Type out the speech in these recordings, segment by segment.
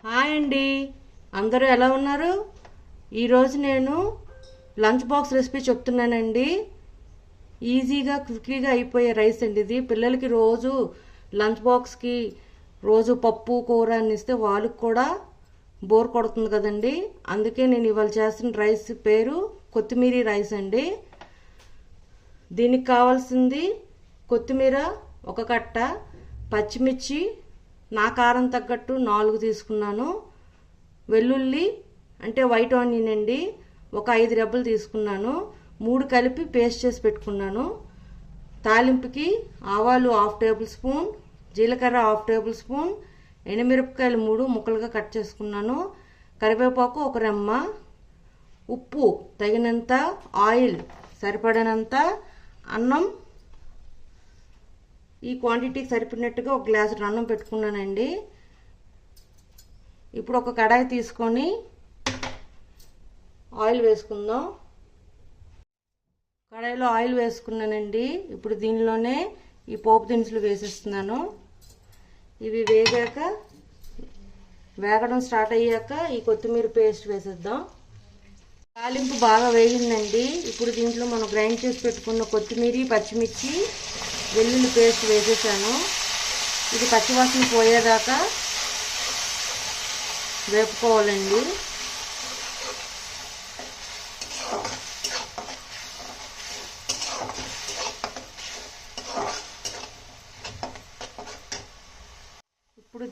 Hi అండి, అందరూ ఎలా ఉన్నారు? ఈరోజు నేను లంచ్ బాక్స్ రెసిపీ చెప్తున్నానండి. ఈజీగా క్విక్గా అయిపోయే రైస్ అండి ఇది. పిల్లలకి రోజు లంచ్ బాక్స్కి రోజు పప్పు కూర అని ఇస్తే వాళ్ళకి కూడా బోర్ కొడుతుంది కదండి. అందుకే నేను ఇవాళ చేస్తున్న రైస్ పేరు కొత్తిమీర రైస్ అండి. దీనికి కావాల్సింది కొత్తిమీర ఒక కట్ట, పచ్చిమిర్చి నా కారం తగ్గట్టు 4 తీసుకున్నాను, వెల్లుల్లి అంటే వైట్ ఆనియన్ అండి ఒక 5 రెబ్బలు తీసుకున్నాను, 3 కలిపి పేస్ట్ చేసి పెట్టుకున్నాను. తాలింపుకి ఆవాలు 1/2 టేబుల్ స్పూన్, జీలకర్ర 1/2 టేబుల్ స్పూన్, ఎండుమిరపకాయలు 3 ముక్కలుగా కట్ చేసుకున్నాను, కరివేపాకు 1 రెమ్మ, ఉప్పు తగినంత, ఆయిల్ సరిపడినంత, అన్నం ఈ క్వాంటిటీకి సరిపడినట్టుగా 1 గ్లాసు అన్నం పెట్టుకున్నానండి. ఇప్పుడు ఒక కడాయి తీసుకొని ఆయిల్ వేసుకుందాం. కడాయిలో ఆయిల్ వేసుకున్నానండి. ఇప్పుడు దీనిలోనే ఈ పోపు దినుసులు వేసేస్తున్నాను. ఇవి వేగడం స్టార్ట్ అయ్యాక ఈ కొత్తిమీర పేస్ట్ వేసేద్దాం. తాలింపు బాగా వేగిందండి. ఇప్పుడు దీంట్లో మనం గ్రైండ్ చేసి పెట్టుకున్న కొత్తిమీర, పచ్చిమిర్చి, వెల్లుల్లి పేస్ట్ వేసేసాను. ఇది పచ్చివాసన పోయేదాకా వేపుకోవాలండి. ఇప్పుడు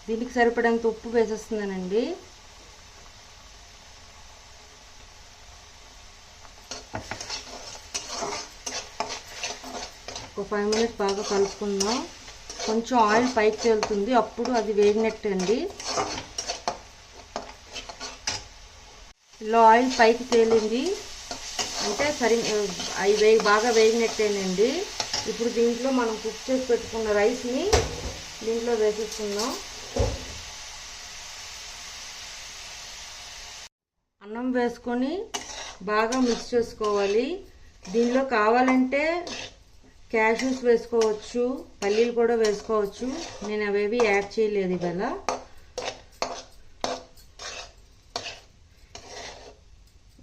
దీనికి సరిపడంత ఉప్పు వేసేస్తున్నానండి. ఒక 5 మినిట్స్ బాగా కలుపుకుందాం. కొంచెం ఆయిల్ పైకి తేలుతుంది, అప్పుడు అది వేగినట్టు అండి. ఇలా ఆయిల్ పైకి తేలింది అంటే అవి బాగా వేగినట్టేనండి. ఇప్పుడు దీంట్లో మనం కుక్ చేసి పెట్టుకున్న రైస్ని దీంట్లో వేసేసుకుందాం. అన్నం వేసుకొని బాగా మిక్స్ చేసుకోవాలి. దీనిలో కావాలంటే క్యాష్యూస్ వేసుకోవచ్చు, పల్లీలు కూడా వేసుకోవచ్చు. నేను అవేవి యాడ్ చేయలేదు ఇవాళ.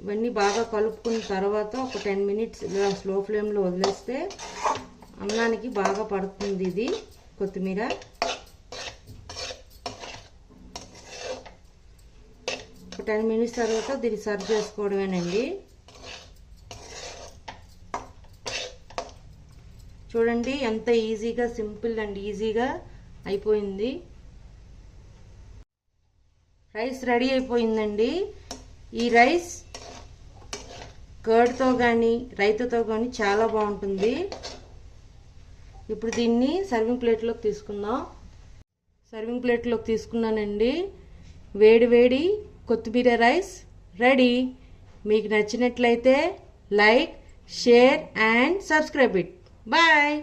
ఇవన్నీ బాగా కలుపుకున్న తర్వాత ఒక 10 మినిట్స్ ఇలా స్లో ఫ్లేమ్లో వదిలేస్తే అన్నానికి బాగా పడుతుంది ఇది కొత్తిమీర. ఒక 10 మినిట్స్ తర్వాత దీన్ని సర్వ్ చేసుకోవడమేనండి. చూడండి ఎంత ఈజీగా, సింపుల్ అండ్ ఈజీగా అయిపోయింది. రైస్ రెడీ అయిపోయిందండి. ఈ రైస్ కర్డ్తో కానీ రైతాతో కానీ చాలా బాగుంటుంది. ఇప్పుడు దీన్ని సర్వింగ్ ప్లేట్లోకి తీసుకుందాం. సర్వింగ్ ప్లేట్లోకి తీసుకున్నానండి. వేడి వేడి కొత్తిమీర రైస్ రెడీ. మీకు నచ్చినట్లయితే like, share and subscribe it. Bye.